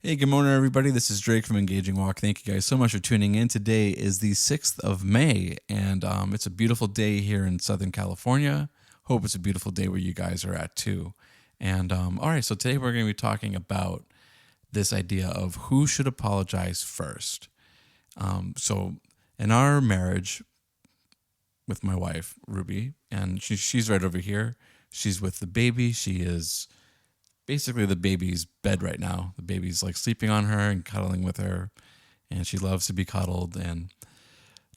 Hey, good morning, everybody. This is Drake from Engaging Walk. Thank you guys so much for tuning in. Today is the 6th of May, and it's a beautiful day here in Southern California. Hope it's a beautiful day where you guys are at too. And all right, so today we're going to be talking about this idea of who should apologize first. So in our marriage with my wife, Ruby, and she's right over here. She's with the baby. She is basically the baby's bed right now. The baby's like sleeping on her and cuddling with her, and she loves to be cuddled. And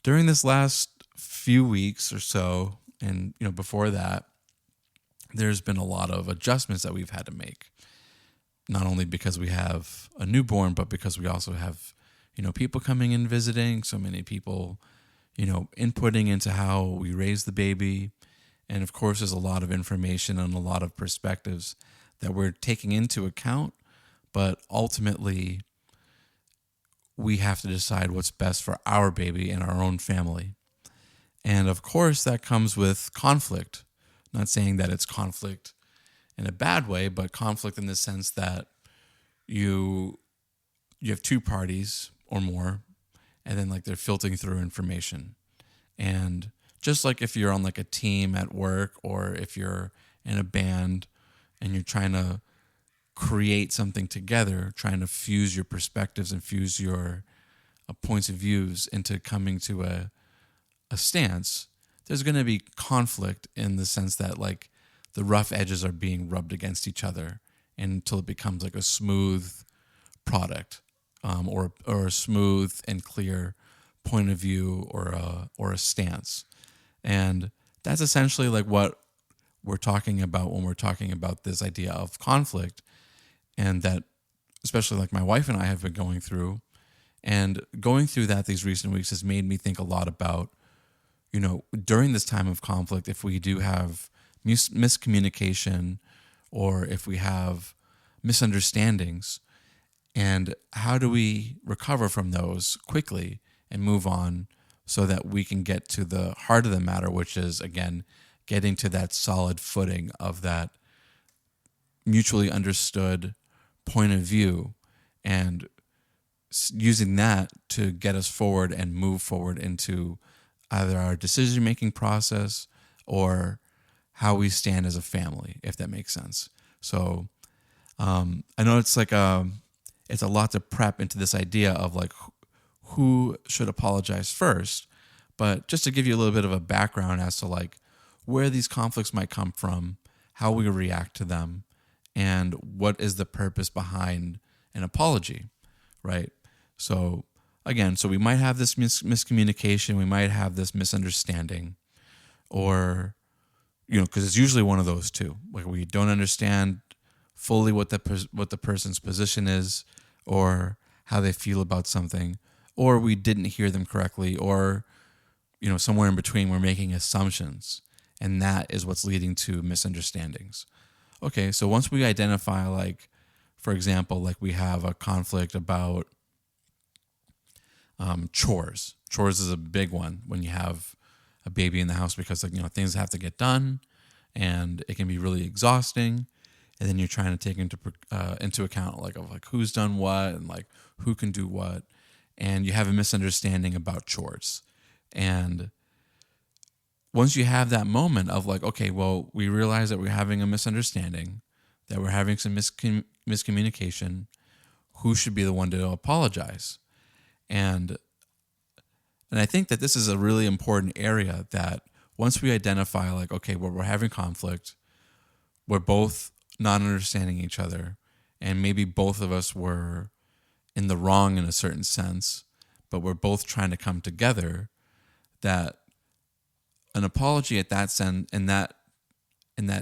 during this last few weeks or so, and before that, there's been a lot of adjustments that we've had to make. Not only because we have a newborn, but because we also have people coming in visiting. So many people inputting into how we raise the baby. And of course, there's a lot of information and a lot of perspectives that we're taking into account, but ultimately we have to decide what's best for our baby and our own family. And of course, that comes with conflict. Not saying that it's conflict in a bad way, but conflict in the sense that you have two parties or more, and then like they're filtering through information. And just like if you're on like a team at work, or if you're in a band and you're trying to create something together, trying to fuse your perspectives and fuse your points of views into coming to a stance, there's going to be conflict in the sense that like the rough edges are being rubbed against each other until it becomes like a smooth product, or a smooth and clear point of view, or a stance. And that's essentially like what we're talking about when we're talking about this idea of conflict, and that especially like my wife and I have been going through. And going through that these recent weeks has made me think a lot about, during this time of conflict, if we do have miscommunication, or if we have misunderstandings, and how do we recover from those quickly and move on so that we can get to the heart of the matter, which is, again, getting to that solid footing of that mutually understood point of view, and using that to get us forward and move forward into either our decision-making process or how we stand as a family, if that makes sense. So I know it's like it's a lot to prep into this idea of like who should apologize first, but just to give you a little bit of a background as to like where these conflicts might come from, how we react to them, and what is the purpose behind an apology, right? So again, so we might have this miscommunication, we might have this misunderstanding, or because it's usually one of those two. Like we don't understand fully what the person's position is, or how they feel about something, or we didn't hear them correctly, or somewhere in between, we're making assumptions, and that is what's leading to misunderstandings. Okay, so once we identify, like, for example, like we have a conflict about chores. Chores is a big one when you have a baby in the house, because like things have to get done, and it can be really exhausting. And then you're trying to take into account like who's done what, and like who can do what, and you have a misunderstanding about chores. And once you have that moment of like, okay, well, we realize that we're having a misunderstanding, that we're having some miscommunication, who should be the one to apologize? And I think that this is a really important area, that once we identify like, okay, well, we're having conflict, we're both not understanding each other, and maybe both of us were in the wrong in a certain sense, but we're both trying to come together, that an apology at that in that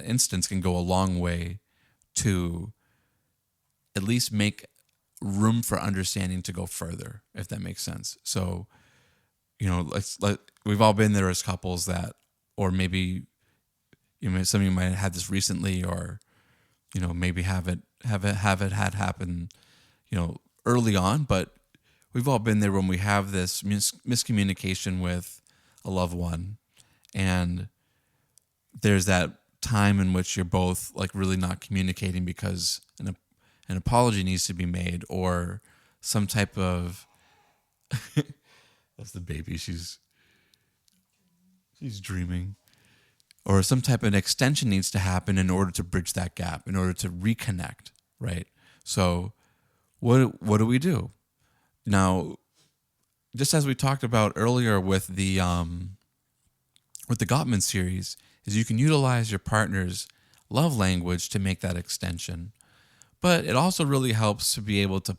instance can go a long way to at least make room for understanding to go further, if that makes sense. So, we've all been there as couples that, or maybe some of you might have had this recently, or maybe have it had happen early on, but we've all been there when we have this miscommunication with a loved one, and there's that time in which you're both like really not communicating because an an apology needs to be made, or some type of that's the baby, she's dreaming, or some type of extension needs to happen in order to bridge that gap, in order to reconnect, right? So what do we do now? Just as we talked about earlier with the Gottman series, is you can utilize your partner's love language to make that extension. But it also really helps to be able to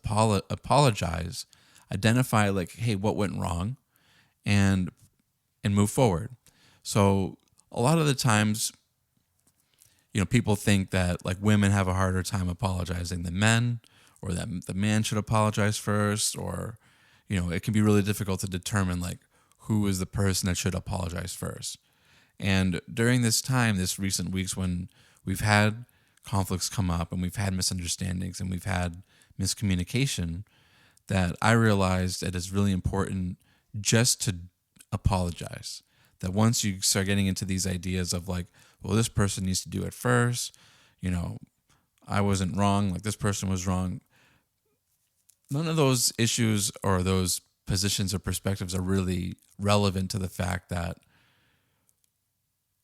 apologize, identify like, hey, what went wrong, and move forward. So a lot of the times, people think that like women have a harder time apologizing than men, or that the man should apologize first, or it can be really difficult to determine like who is the person that should apologize first. And during this time, this recent weeks, when we've had conflicts come up and we've had misunderstandings and we've had miscommunication, that I realized that it's really important just to apologize. That once you start getting into these ideas of like, well, this person needs to do it first, I wasn't wrong, like this person was wrong. None of those issues or those positions or perspectives are really relevant to the fact that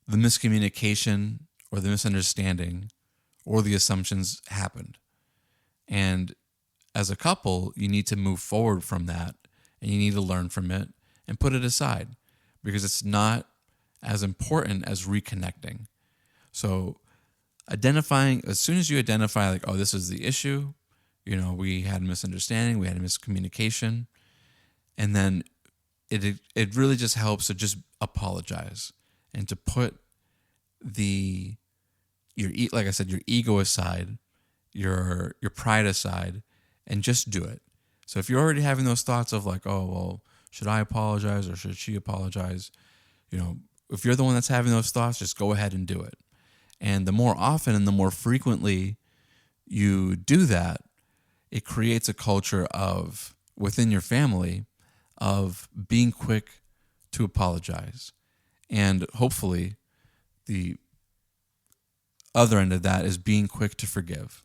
the miscommunication or the misunderstanding or the assumptions happened. And as a couple, you need to move forward from that, and you need to learn from it and put it aside, because it's not as important as reconnecting. So identifying, as soon as you identify like, oh, this is the issue, we had a misunderstanding, we had a miscommunication, and then it really just helps to just apologize and to put like I said, your ego aside, your pride aside, and just do it. So if you're already having those thoughts of like, oh, well, should I apologize or should she apologize? If you're the one that's having those thoughts, just go ahead and do it. And the more often and the more frequently you do that, it creates a culture of, within your family, of being quick to apologize. And hopefully the other end of that is being quick to forgive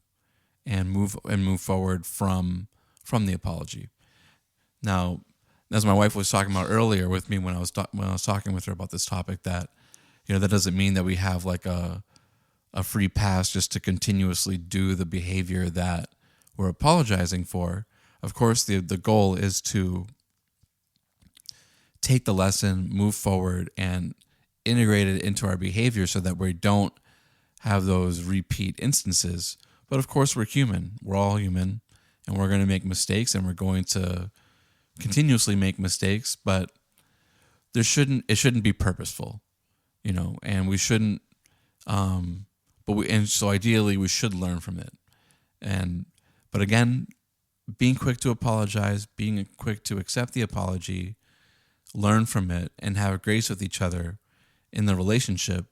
and move forward from the apology. Now, as my wife was talking about earlier with me when I was talking with her about this topic, that that doesn't mean that we have like a free pass just to continuously do the behavior that we're apologizing for. Of course, the goal is to take the lesson, move forward, and integrate it into our behavior so that we don't have those repeat instances. But of course, we're human. We're all human, and we're going to make mistakes, and we're going to continuously make mistakes. But it shouldn't be purposeful, and we shouldn't. So ideally, we should learn from it. But again, being quick to apologize, being quick to accept the apology, learn from it, and have grace with each other in the relationship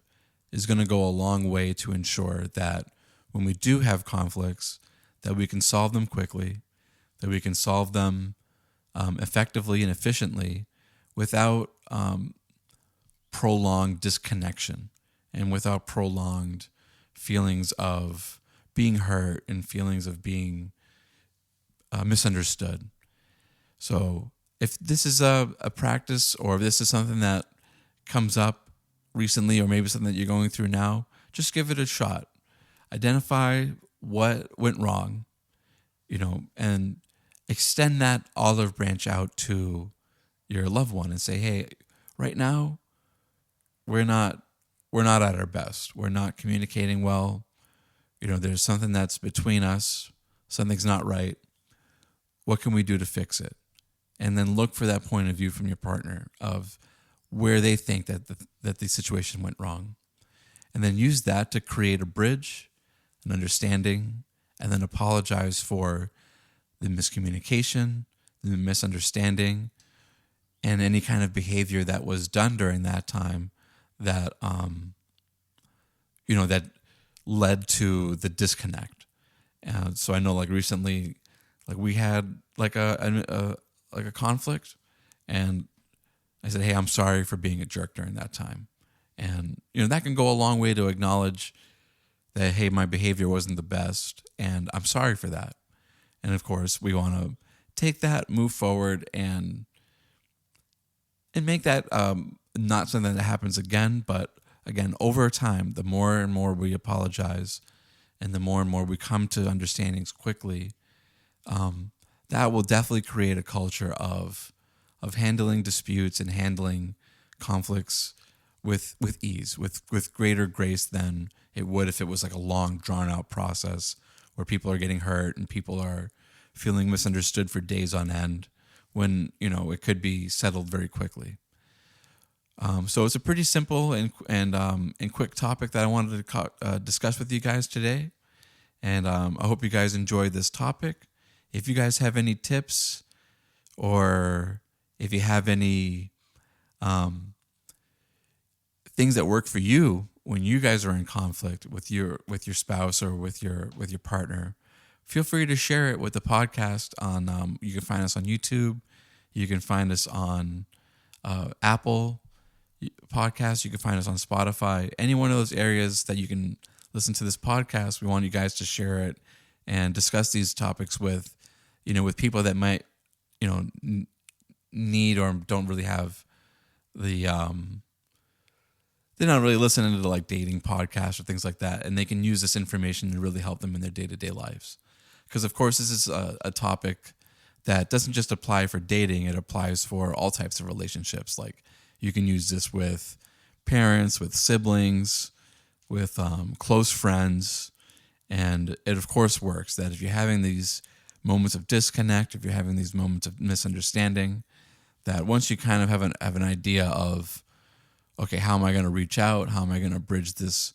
is going to go a long way to ensure that when we do have conflicts, that we can solve them quickly, that we can solve them effectively and efficiently without prolonged disconnection and without prolonged feelings of being hurt and feelings of being misunderstood. So if this is a practice, or if this is something that comes up recently, or maybe something that you're going through now, just give it a shot. Identify what went wrong, and extend that olive branch out to your loved one and say, hey, right now, we're not at our best. We're not communicating well. There's something that's between us. Something's not right. What can we do to fix it? And then look for that point of view from your partner of where they think that the situation went wrong. And then use that to create a bridge, an understanding, and then apologize for the miscommunication, the misunderstanding, and any kind of behavior that was done during that time that that led to the disconnect. And so I know, like recently, like we had like a conflict, and I said, hey, I'm sorry for being a jerk during that time. And that can go a long way to acknowledge that, hey, my behavior wasn't the best and I'm sorry for that. And of course, we want to take that, move forward, and make that not something that happens again. But again, over time, the more and more we apologize and the more and more we come to understandings quickly, that will definitely create a culture of handling disputes and handling conflicts with ease, with greater grace than it would if it was like a long, drawn out process where people are getting hurt and people are feeling misunderstood for days on end, when it could be settled very quickly. So it's a pretty simple and quick topic that I wanted to discuss with you guys today, and I hope you guys enjoyed this topic. If you guys have any tips, or if you have any things that work for you when you guys are in conflict with your spouse or with your partner, feel free to share it with the podcast. You can find us on YouTube. You can find us on Apple Podcasts. You can find us on Spotify. Any one of those areas that you can listen to this podcast, we want you guys to share it and discuss these topics with people that might need or don't really have the they're not really listening to like dating podcasts or things like that, and they can use this information to really help them in their day-to-day lives. Because of course, this is a topic that doesn't just apply for dating; it applies for all types of relationships. Like, you can use this with parents, with siblings, with close friends, and it of course works. That if you're having these moments of disconnect, if you're having these moments of misunderstanding, that once you kind of have an idea of, okay, how am I going to reach out? How am I going to bridge this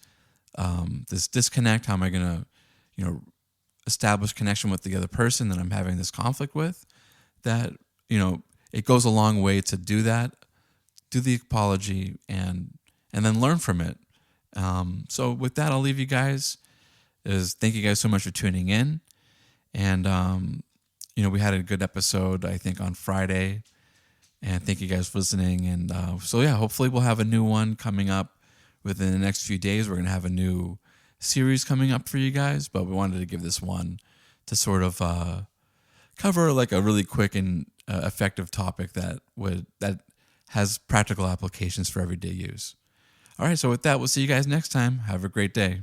this disconnect? How am I going to establish connection with the other person that I'm having this conflict with? That it goes a long way to do that. Do the apology and then learn from it. So with that, I'll leave you guys. Thank you guys so much for tuning in, and we had a good episode, I think, on Friday. And thank you guys for listening. And so, yeah, hopefully we'll have a new one coming up within the next few days. We're going to have a new series coming up for you guys. But we wanted to give this one to sort of cover like a really quick and effective topic that has practical applications for everyday use. All right, so with that, we'll see you guys next time. Have a great day.